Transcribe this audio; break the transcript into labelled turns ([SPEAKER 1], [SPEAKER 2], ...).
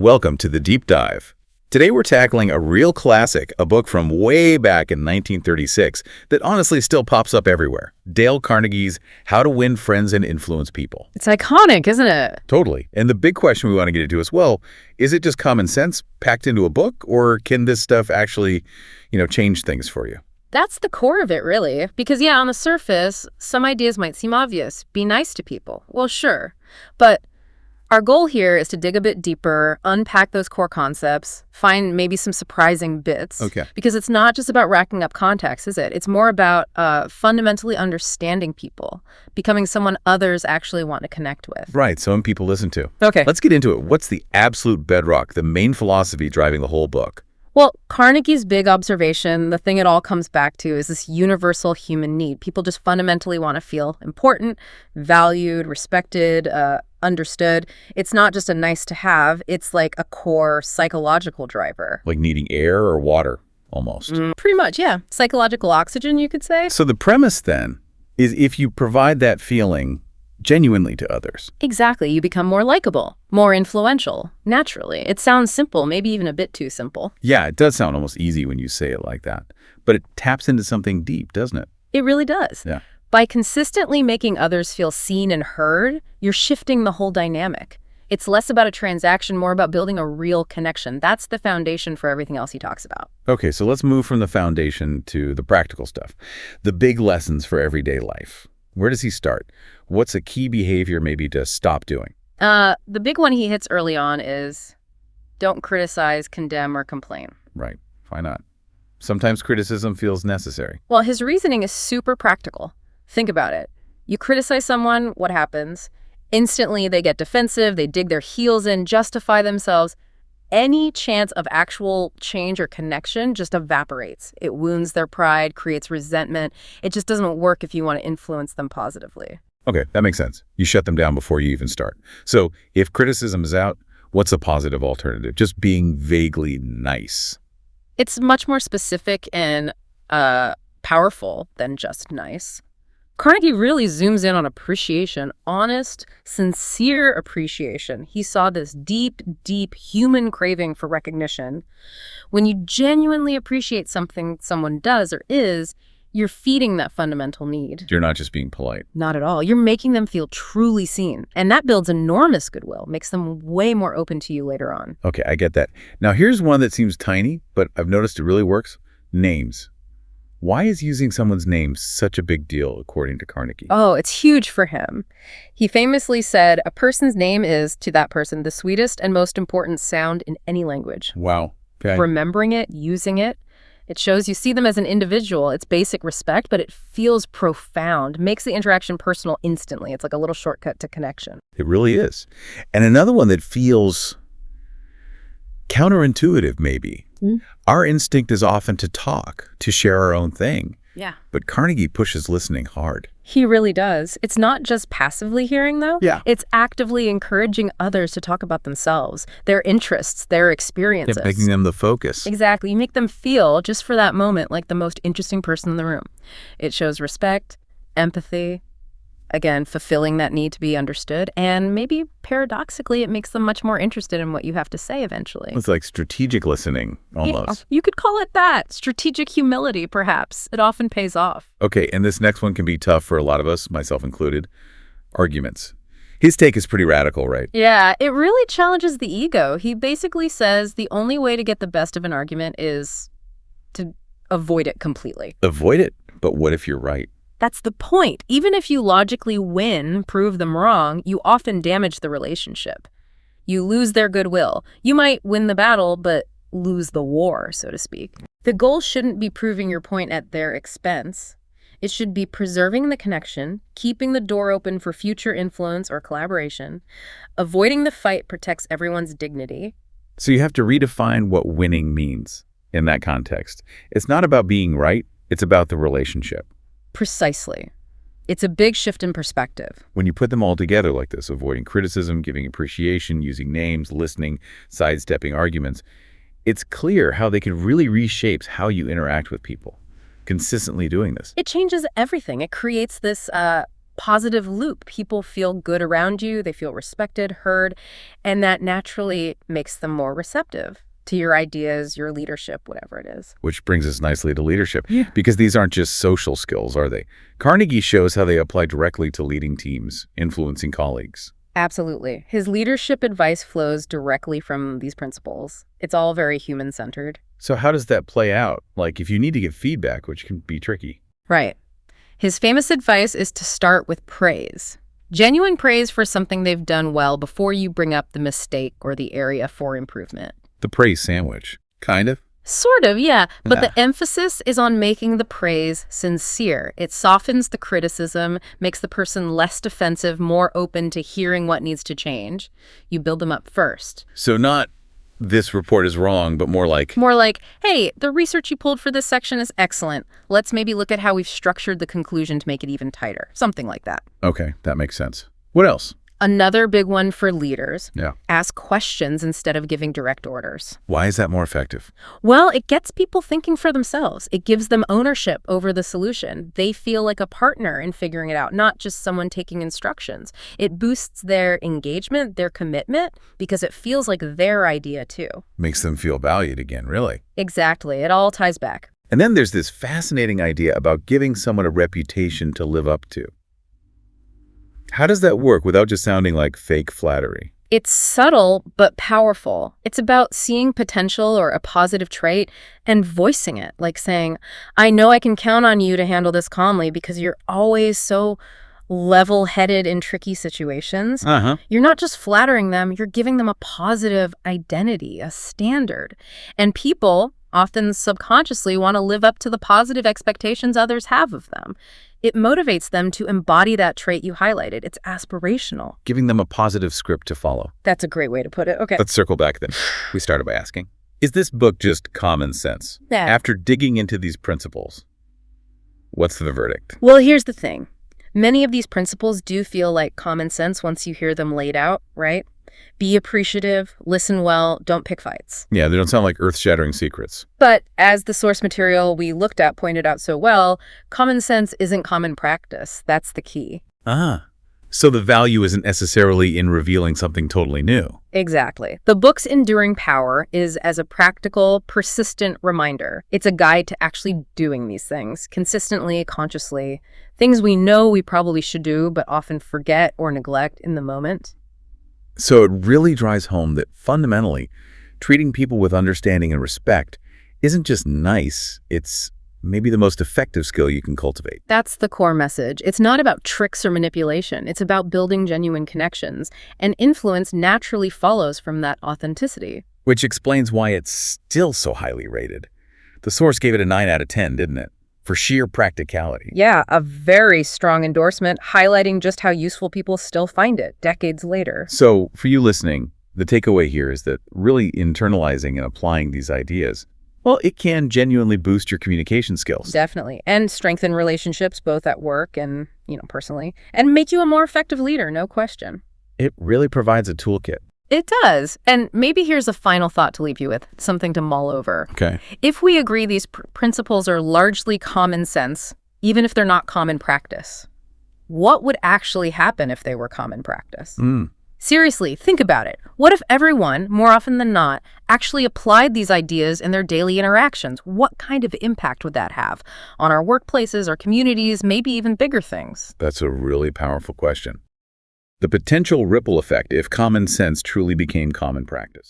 [SPEAKER 1] Welcome to the Deep Dive. Today we're tackling a real classic, a book from way back in 1936 that honestly still pops up everywhere. Dale Carnegie's How to Win Friends and Influence People.
[SPEAKER 2] It's iconic, isn't it?
[SPEAKER 1] Totally. And the big question we want to get into as well, is it just common sense packed into a book, or can this stuff actually, change things for you?
[SPEAKER 2] That's the core of it, really. Because, on the surface, some ideas might seem obvious. Be nice to people. Well, sure. But our goal here is to dig a bit deeper, unpack those core concepts, find maybe some surprising bits.
[SPEAKER 1] Okay.
[SPEAKER 2] Because it's not just about racking up context, is it? It's more about fundamentally understanding people, becoming someone others actually want to connect with.
[SPEAKER 1] Right, someone people listen to.
[SPEAKER 2] Okay.
[SPEAKER 1] Let's get into it. What's the absolute bedrock, the main philosophy driving the whole book?
[SPEAKER 2] Well, Carnegie's big observation, the thing it all comes back to, is this universal human need. People just fundamentally want to feel important, valued, respected, understood. It's not just a nice to have, it's like a core psychological driver.
[SPEAKER 1] Like needing air or water, almost.
[SPEAKER 2] Pretty much, yeah. Psychological oxygen, you could say.
[SPEAKER 1] So the premise then is if you provide that feeling genuinely to others.
[SPEAKER 2] Exactly. You become more likable, more influential, naturally. It sounds simple, maybe even a bit too simple.
[SPEAKER 1] Yeah, it does sound almost easy when you say it like that. But it taps into something deep, doesn't it?
[SPEAKER 2] It really does.
[SPEAKER 1] Yeah.
[SPEAKER 2] By consistently making others feel seen and heard, you're shifting the whole dynamic. It's less about a transaction, more about building a real connection. That's the foundation for everything else he talks about.
[SPEAKER 1] Okay, so let's move from the foundation to the practical stuff. The big lessons for everyday life. Where does he start? What's a key behavior maybe to stop doing?
[SPEAKER 2] The big one he hits early on is don't criticize, condemn, or complain.
[SPEAKER 1] Right. Why not? Sometimes criticism feels necessary.
[SPEAKER 2] Well, his reasoning is super practical. Think about it. You criticize someone, what happens? Instantly, they get defensive, they dig their heels in, justify themselves. Any chance of actual change or connection just evaporates. It wounds their pride, creates resentment. It just doesn't work if you want to influence them positively.
[SPEAKER 1] Okay, that makes sense. You shut them down before you even start. So if criticism is out, what's a positive alternative? Just being vaguely nice.
[SPEAKER 2] It's much more specific and powerful than just nice. Carnegie really zooms in on appreciation, honest, sincere appreciation. He saw this deep, deep human craving for recognition. When you genuinely appreciate something someone does or is, you're feeding that fundamental need.
[SPEAKER 1] You're not just being polite.
[SPEAKER 2] Not at all. You're making them feel truly seen. And that builds enormous goodwill, makes them way more open to you later on.
[SPEAKER 1] Okay, I get that. Now here's one that seems tiny, but I've noticed it really works. Names. Why is using someone's name such a big deal, according to Carnegie?
[SPEAKER 2] Oh, it's huge for him. He famously said, a person's name is, to that person, the sweetest and most important sound in any language.
[SPEAKER 1] Wow. Okay.
[SPEAKER 2] Remembering it, using it, it shows you see them as an individual. It's basic respect, but it feels profound, makes the interaction personal instantly. It's like a little shortcut to connection.
[SPEAKER 1] It really is. And another one that feels counterintuitive, maybe. Our instinct is often to talk, to share our own thing.
[SPEAKER 2] Yeah.
[SPEAKER 1] But Carnegie pushes listening hard.
[SPEAKER 2] He really does. It's not just passively hearing, though.
[SPEAKER 1] Yeah.
[SPEAKER 2] It's actively encouraging others to talk about themselves, their interests, their experiences.
[SPEAKER 1] Yeah, making them the focus.
[SPEAKER 2] Exactly. You make them feel, just for that moment, like the most interesting person in the room. It shows respect, empathy, again, fulfilling that need to be understood, and maybe paradoxically, it makes them much more interested in what you have to say eventually.
[SPEAKER 1] It's like strategic listening, almost.
[SPEAKER 2] Yeah, you could call it that. Strategic humility, perhaps. It often pays off.
[SPEAKER 1] Okay, and this next one can be tough for a lot of us, myself included. Arguments. His take is pretty radical, right?
[SPEAKER 2] Yeah, it really challenges the ego. He basically says the only way to get the best of an argument is to avoid it completely.
[SPEAKER 1] Avoid it? But what if you're right?
[SPEAKER 2] That's the point. Even if you logically win, prove them wrong, you often damage the relationship. You lose their goodwill. You might win the battle, but lose the war, so to speak. The goal shouldn't be proving your point at their expense. It should be preserving the connection, keeping the door open for future influence or collaboration. Avoiding the fight protects everyone's dignity.
[SPEAKER 1] So you have to redefine what winning means in that context. It's not about being right. It's about the relationship.
[SPEAKER 2] Precisely. It's a big shift in perspective.
[SPEAKER 1] When you put them all together like this, avoiding criticism, giving appreciation, using names, listening, sidestepping arguments, it's clear how they can really reshape how you interact with people. Consistently doing this.
[SPEAKER 2] It changes everything. It creates this positive loop. People feel good around you, they feel respected, heard, and that naturally makes them more receptive to your ideas, your leadership, whatever it is.
[SPEAKER 1] Which brings us nicely to leadership, because these aren't just social skills, are they? Carnegie shows how they apply directly to leading teams, influencing colleagues.
[SPEAKER 2] Absolutely. His leadership advice flows directly from these principles. It's all very human-centered.
[SPEAKER 1] So how does that play out? Like if you need to give feedback, which can be tricky.
[SPEAKER 2] Right. His famous advice is to start with praise. Genuine praise for something they've done well before you bring up the mistake or the area for improvement.
[SPEAKER 1] The praise sandwich, kind of.
[SPEAKER 2] Sort of, yeah. But the emphasis is on making the praise sincere. It softens the criticism, makes the person less defensive, more open to hearing what needs to change. You build them up first.
[SPEAKER 1] So not this report is wrong, but more like,
[SPEAKER 2] hey, the research you pulled for this section is excellent. Let's maybe look at how we've structured the conclusion to make it even tighter. Something like that.
[SPEAKER 1] okay, that makes sense. What else?
[SPEAKER 2] Another big one for leaders.
[SPEAKER 1] Yeah.
[SPEAKER 2] Ask questions instead of giving direct orders.
[SPEAKER 1] Why is that more effective?
[SPEAKER 2] Well, it gets people thinking for themselves. It gives them ownership over the solution. They feel like a partner in figuring it out, not just someone taking instructions. It boosts their engagement, their commitment, because it feels like their idea too.
[SPEAKER 1] Makes them feel valued again, really.
[SPEAKER 2] Exactly. It all ties back.
[SPEAKER 1] And then there's this fascinating idea about giving someone a reputation to live up to. How does that work without just sounding like fake flattery?
[SPEAKER 2] It's subtle but powerful. It's about seeing potential or a positive trait and voicing it, like saying, I know I can count on you to handle this calmly because you're always so level-headed in tricky situations. You're not just flattering them, you're giving them a positive identity, a standard. And people often subconsciously want to live up to the positive expectations others have of them. It motivates them to embody that trait you highlighted. It's aspirational.
[SPEAKER 1] Giving them a positive script to follow.
[SPEAKER 2] That's a great way to put it. Okay.
[SPEAKER 1] Let's circle back then. We started by asking, is this book just common sense?
[SPEAKER 2] Yeah.
[SPEAKER 1] After digging into these principles, what's the verdict?
[SPEAKER 2] Well, here's the thing. Many of these principles do feel like common sense once you hear them laid out, right? Be appreciative, listen well, don't pick fights.
[SPEAKER 1] Yeah, they don't sound like earth-shattering secrets.
[SPEAKER 2] But as the source material we looked at pointed out so well, common sense isn't common practice. That's the key.
[SPEAKER 1] So the value isn't necessarily in revealing something totally new.
[SPEAKER 2] Exactly. The book's enduring power is as a practical, persistent reminder. It's a guide to actually doing these things, consistently, consciously, things we know we probably should do but often forget or neglect in the moment.
[SPEAKER 1] So it really drives home that fundamentally, treating people with understanding and respect isn't just nice, it's maybe the most effective skill you can cultivate.
[SPEAKER 2] That's the core message. It's not about tricks or manipulation. It's about building genuine connections, and influence naturally follows from that authenticity.
[SPEAKER 1] Which explains why it's still so highly rated. The source gave it a 9 out of 10, didn't it? For sheer practicality.
[SPEAKER 2] Yeah, a very strong endorsement highlighting just how useful people still find it decades later.
[SPEAKER 1] So for you listening, the takeaway here is that really internalizing and applying these ideas, well, it can genuinely boost your communication skills.
[SPEAKER 2] Definitely. And strengthen relationships both at work and, personally. And make you a more effective leader, no question.
[SPEAKER 1] It really provides a toolkit.
[SPEAKER 2] It does. And maybe here's a final thought to leave you with, something to mull over.
[SPEAKER 1] Okay.
[SPEAKER 2] If we agree these principles are largely common sense, even if they're not common practice, what would actually happen if they were common practice? Seriously, think about it. What if everyone, more often than not, actually applied these ideas in their daily interactions? What kind of impact would that have on our workplaces, our communities, maybe even bigger things?
[SPEAKER 1] That's a really powerful question. The potential ripple effect if common sense truly became common practice.